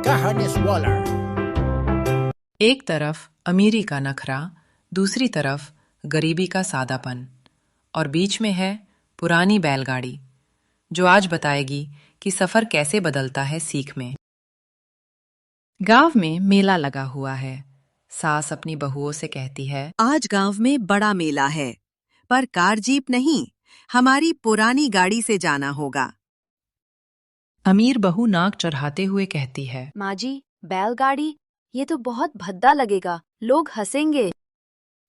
Kahan Waller। एक तरफ अमीरी का नखरा, दूसरी तरफ गरीबी का सादापन, और बीच में है पुरानी बैलगाड़ी, जो आज बताएगी कि सफर कैसे बदलता है सीख में। गांव में मेला लगा हुआ है। सास अपनी बहुओं से कहती है, आज गांव में बड़ा मेला है, पर कार जीप नहीं, हमारी पुरानी गाड़ी से जाना होगा। अमीर बहू नाक चढ़ाते हुए कहती है, माँ जी, बैलगाड़ी, ये तो बहुत भद्दा लगेगा, लोग हंसेंगे।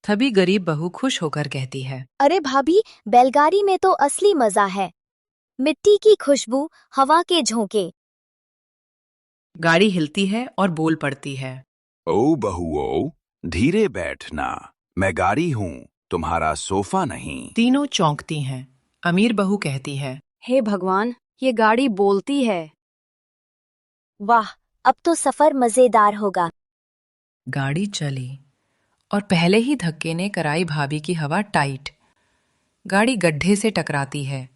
तभी गरीब बहू खुश होकर कहती है, अरे भाभी, बैलगाड़ी में तो असली मजा है। मिट्टी की खुशबू, हवा के झोंके। गाड़ी हिलती है और बोल पड़ती है, ओ बहुओं, धीरे बैठना, मैं गाड़ी हूँ, तुम्हारा सोफा नहीं। तीनों चौंकती हैं। अमीर बहू कहती है, हे भगवान, ये गाड़ी बोलती है। वाह, अब तो सफर मजेदार होगा। गाड़ी चली और पहले ही धक्के ने कराई भाभी की हवा टाइट। गाड़ी गड्ढे से टकराती है।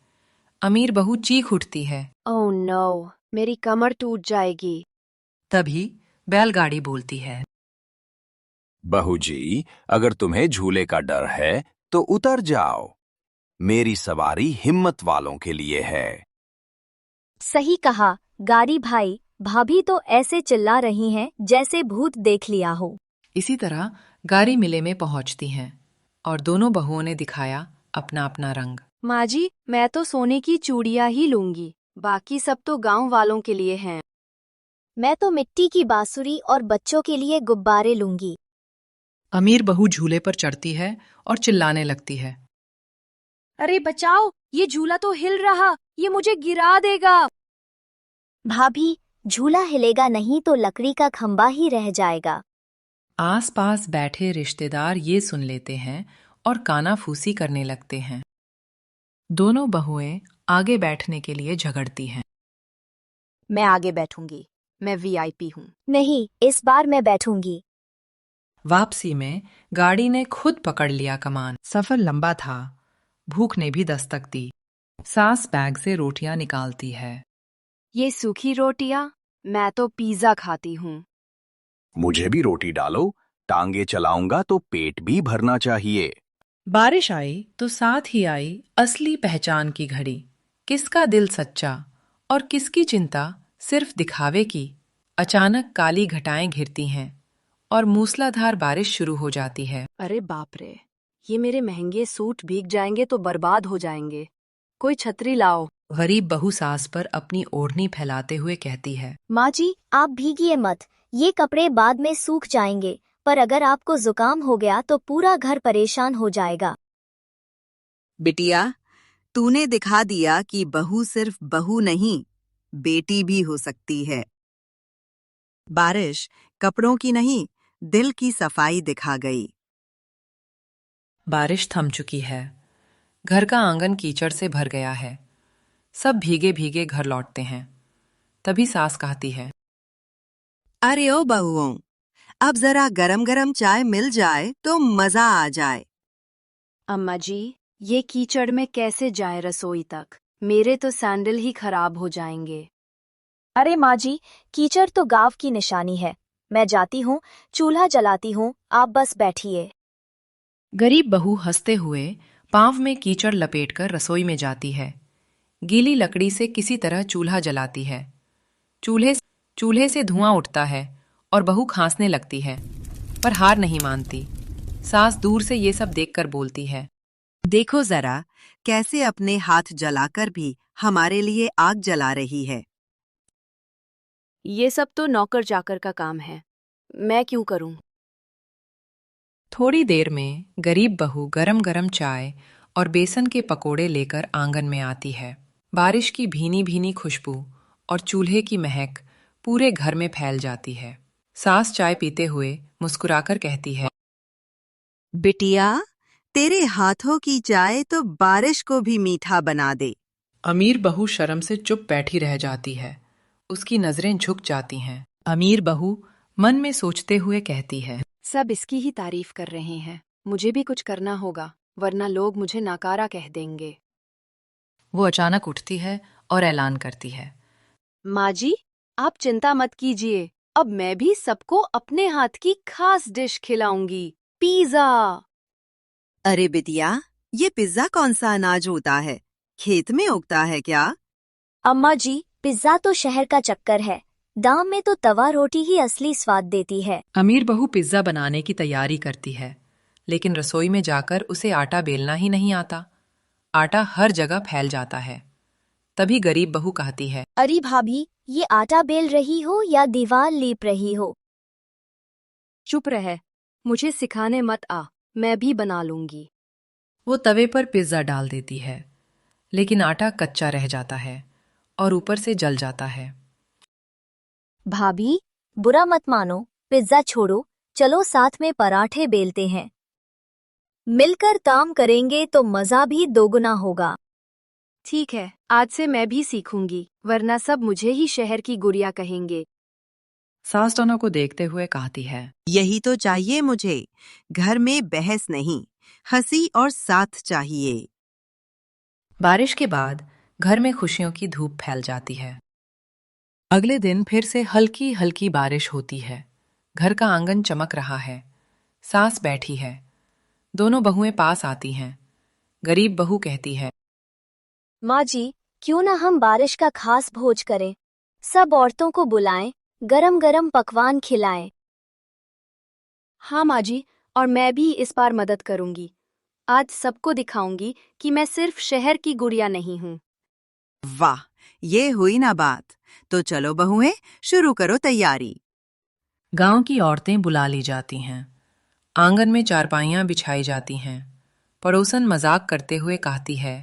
अमीर बहू चीख उठती है। ओह नो, मेरी कमर टूट जाएगी। तभी बैलगाड़ी बोलती है, बहू जी, अगर तुम्हें झूले का डर है तो उतर जाओ, मेरी सवारी हिम्मत वालों के लिए है। सही कहा गाड़ी भाई। भाभी तो ऐसे चिल्ला रही हैं जैसे भूत देख लिया हो। इसी तरह गाड़ी मिले में पहुंचती हैं और दोनों बहुओं ने दिखाया अपना अपना रंग। माँ जी, मैं तो सोने की चूड़ियाँ ही लूंगी, बाकी सब तो गांव वालों के लिए हैं। मैं तो मिट्टी की बांसुरी और बच्चों के लिए गुब्बारे लूंगी। अमीर बहू झूले पर चढ़ती है और चिल्लाने लगती है, अरे बचाओ, ये झूला तो हिल रहा, ये मुझे गिरा देगा। भाभी, झूला हिलेगा नहीं तो लकड़ी का खंबा ही रह जाएगा। आसपास बैठे रिश्तेदार ये सुन लेते हैं और कानाफूसी करने लगते हैं। दोनों बहुएं आगे बैठने के लिए झगड़ती हैं। मैं आगे बैठूंगी, मैं वीआईपी हूँ। नहीं, इस बार मैं बैठूंगी। वापसी में गाड़ी ने खुद पकड़ लिया कमान। सफर लंबा था, भूख ने भी दस्तक दी। सास बैग से रोटियां निकालती है। ये सूखी रोटियाँ, मैं तो पिज्जा खाती हूँ। मुझे भी रोटी डालो, टांगे चलाऊंगा तो पेट भी भरना चाहिए। बारिश आई तो साथ ही आई असली पहचान की घड़ी। किसका दिल सच्चा और किसकी चिंता सिर्फ दिखावे की। अचानक काली घटाएं घिरती हैं और मूसलाधार बारिश शुरू हो जाती है। अरे बाप रे, ये मेरे महंगे सूट भीग जाएंगे तो बर्बाद हो जाएंगे। कोई छतरी लाओ। गरीब बहू सास पर अपनी ओढ़नी फैलाते हुए कहती है, माँ जी, आप भीगिए मत, ये कपड़े बाद में सूख जाएंगे, पर अगर आपको जुकाम हो गया तो पूरा घर परेशान हो जाएगा। बिटिया, तूने दिखा दिया कि बहू सिर्फ बहू नहीं, बेटी भी हो सकती है। बारिश कपड़ों की नहीं, दिल की सफाई दिखा गई। बारिश थम चुकी है। घर का आंगन कीचड़ से भर गया है। सब भीगे भीगे घर लौटते हैं। तभी सास कहती है, अरे ओ बहुओं, अब जरा गरम गरम चाय मिल जाए तो मजा आ जाए। अम्मा जी, ये कीचड़ में कैसे जाए रसोई तक? मेरे तो सैंडल ही खराब हो जाएंगे। अरे माँ जी, कीचड़ तो गांव की निशानी है। मैं जाती हूँ, चूल्हा जलाती हूँ, आप बस बैठिए। गरीब बहू हंसते हुए पांव में कीचड़ लपेटकर रसोई में जाती है। गीली लकड़ी से किसी तरह चूल्हा जलाती है। चूल्हे से धुआं उठता है और बहू खांसने लगती है, पर हार नहीं मानती। सास दूर से ये सब देखकर बोलती है, देखो जरा कैसे अपने हाथ जलाकर भी हमारे लिए आग जला रही है। ये सब तो नौकर चाकर का काम है, मैं क्यों करूं? थोड़ी देर में गरीब बहू गरम गरम चाय और बेसन के पकोड़े लेकर आंगन में आती है। बारिश की भीनी भीनी खुशबू और चूल्हे की महक पूरे घर में फैल जाती है। सास चाय पीते हुए मुस्कुराकर कहती है, बिटिया, तेरे हाथों की चाय तो बारिश को भी मीठा बना दे। अमीर बहू शर्म से चुप बैठी रह जाती है। उसकी नजरें झुक जाती हैं। अमीर बहू मन में सोचते हुए कहती है, सब इसकी ही तारीफ कर रहे हैं, मुझे भी कुछ करना होगा, वरना लोग मुझे नाकारा कह देंगे। वो अचानक उठती है और ऐलान करती है, माँ जी, आप चिंता मत कीजिए, अब मैं भी सबको अपने हाथ की खास डिश खिलाऊंगी, पिज़्ज़ा। अरे बिटिया, ये पिज्जा कौन सा अनाज होता है? खेत में उगता है क्या? अम्मा जी, पिज्जा तो शहर का चक्कर है। गांव में तो तवा रोटी ही असली स्वाद देती है। अमीर बहू पिज्जा बनाने की तैयारी करती है, लेकिन रसोई में जाकर उसे आटा बेलना ही नहीं आता। आटा हर जगह फैल जाता है। तभी गरीब बहू कहती है, अरे भाभी, ये आटा बेल रही हो या दीवार लीप रही हो? चुप रहे, मुझे सिखाने मत आ, मैं भी बना लूंगी। वो तवे पर पिज्जा डाल देती है, लेकिन आटा कच्चा रह जाता है और ऊपर से जल जाता है। भाभी, बुरा मत मानो, पिज्जा छोड़ो, चलो साथ में पराठे बेलते हैं। मिलकर काम करेंगे तो मजा भी दोगुना होगा। ठीक है, आज से मैं भी सीखूंगी, वरना सब मुझे ही शहर की गुड़िया कहेंगे। सास दोनों को देखते हुए कहती है, यही तो चाहिए मुझे। घर में बहस नहीं, हंसी और साथ चाहिए। बारिश के बाद घर में खुशियों की धूप फैल जाती है। अगले दिन फिर से हल्की हल्की बारिश होती है। घर का आंगन चमक रहा है। सास बैठी है। दोनों बहुएं पास आती हैं। गरीब बहू कहती है, माँ जी, क्यों ना हम बारिश का खास भोज करें? सब औरतों को बुलाएं, गरम गरम पकवान खिलाएं। हाँ माँ जी, और मैं भी इस बार मदद करूंगी। आज सबको दिखाऊंगी कि मैं सिर्फ शहर की गुड़िया नहीं हूँ। वाह, ये हुई ना बात। तो चलो बहुएं, शुरू करो तैयारी। गांव की औरतें बुला ली जाती हैं। आंगन में चारपाइयां बिछाई जाती हैं। पड़ोसन मजाक करते हुए कहती है,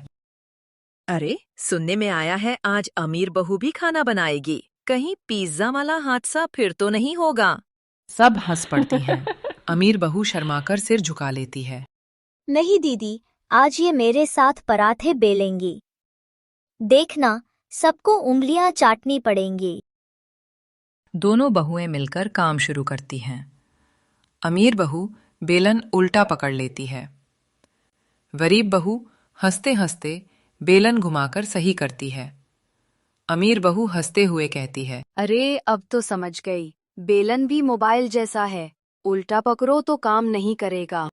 अरे, सुनने में आया है आज अमीर बहू भी खाना बनाएगी। कहीं पिज्जा वाला हादसा फिर तो नहीं होगा। सब हंस पड़ती हैं। अमीर बहू शर्माकर सिर झुका लेती है। नहीं दीदी, आज ये मेरे साथ पराठे बेलेंगी। देखना, सबको उंगलियां चाटनी पड़ेंगी। दोनों बहुएं मिलकर काम शुरू करती हैं। अमीर बहू बेलन उल्टा पकड़ लेती है। गरीब बहू हंसते हंसते बेलन घुमाकर सही करती है। अमीर बहू हंसते हुए कहती है, अरे, अब तो समझ गई, बेलन भी मोबाइल जैसा है, उल्टा पकड़ो तो काम नहीं करेगा।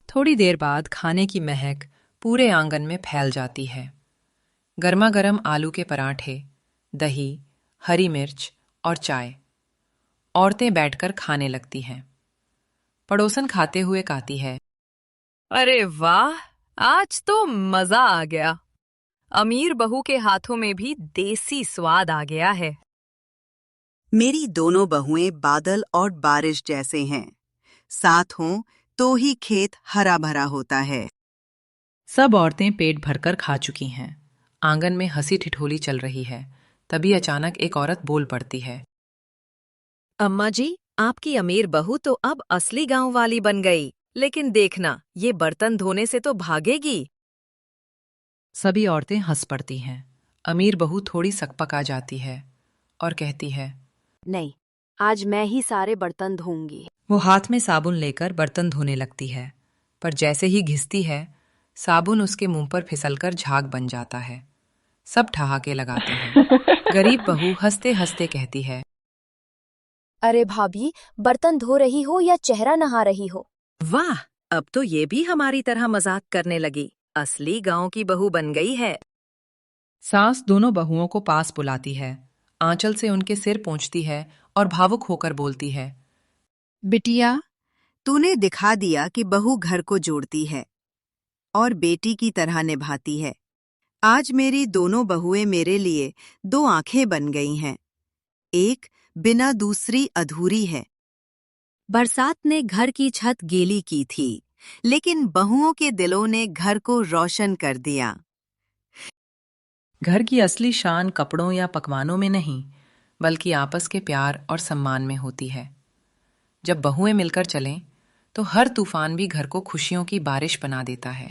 थोड़ी देर बाद खाने की महक पूरे आंगन में फैल जाती है। गर्मा गर्म आलू के पराठे, दही, हरी मिर्च और चाय। औरतें बैठकर खाने लगती हैं। पड़ोसन खाते हुए कहती है, अरे वाह, आज तो मजा आ गया। अमीर बहू के हाथों में भी देसी स्वाद आ गया है। मेरी दोनों बहुएं बादल और बारिश जैसे हैं। साथ हों तो ही खेत हरा भरा होता है। सब औरतें पेट भरकर खा चुकी हैं। आंगन में हंसी ठिठोली चल रही है। तभी अचानक एक औरत बोल पड़ती है, अम्मा जी, आपकी अमीर बहू तो अब असली गांव वाली बन गई। लेकिन देखना, ये बर्तन धोने से तो भागेगी। सभी औरतें हंस पड़ती हैं। अमीर बहू थोड़ी सकपका जाती है और कहती है, नहीं, आज मैं ही सारे बर्तन धोऊंगी। वो हाथ में साबुन लेकर बर्तन धोने लगती है, पर जैसे ही घिसती है, साबुन उसके मुंह पर फिसलकर झाग बन जाता है। सब ठहाके लगाते हैं। गरीब बहू हंसते हंसते कहती है, अरे भाभी, बर्तन धो रही हो या चेहरा नहा रही हो? वाह, अब तो ये भी हमारी तरह मजाक करने लगी। असली गांव की बहू बन गई है। सास दोनों बहुओं को पास बुलाती है, आंचल से उनके सिर पोंछती है और भावुक होकर बोलती है, बिटिया, तूने दिखा दिया कि बहू घर को जोड़ती है और बेटी की तरह निभाती है। आज मेरी दोनों बहुएं मेरे लिए दो आंखें बन गई हैं। एक बिना दूसरी अधूरी है। बरसात ने घर की छत गीली की थी, लेकिन बहुओं के दिलों ने घर को रोशन कर दिया। घर की असली शान कपड़ों या पकवानों में नहीं, बल्कि आपस के प्यार और सम्मान में होती है। जब बहुएं मिलकर चलें, तो हर तूफान भी घर को खुशियों की बारिश बना देता है।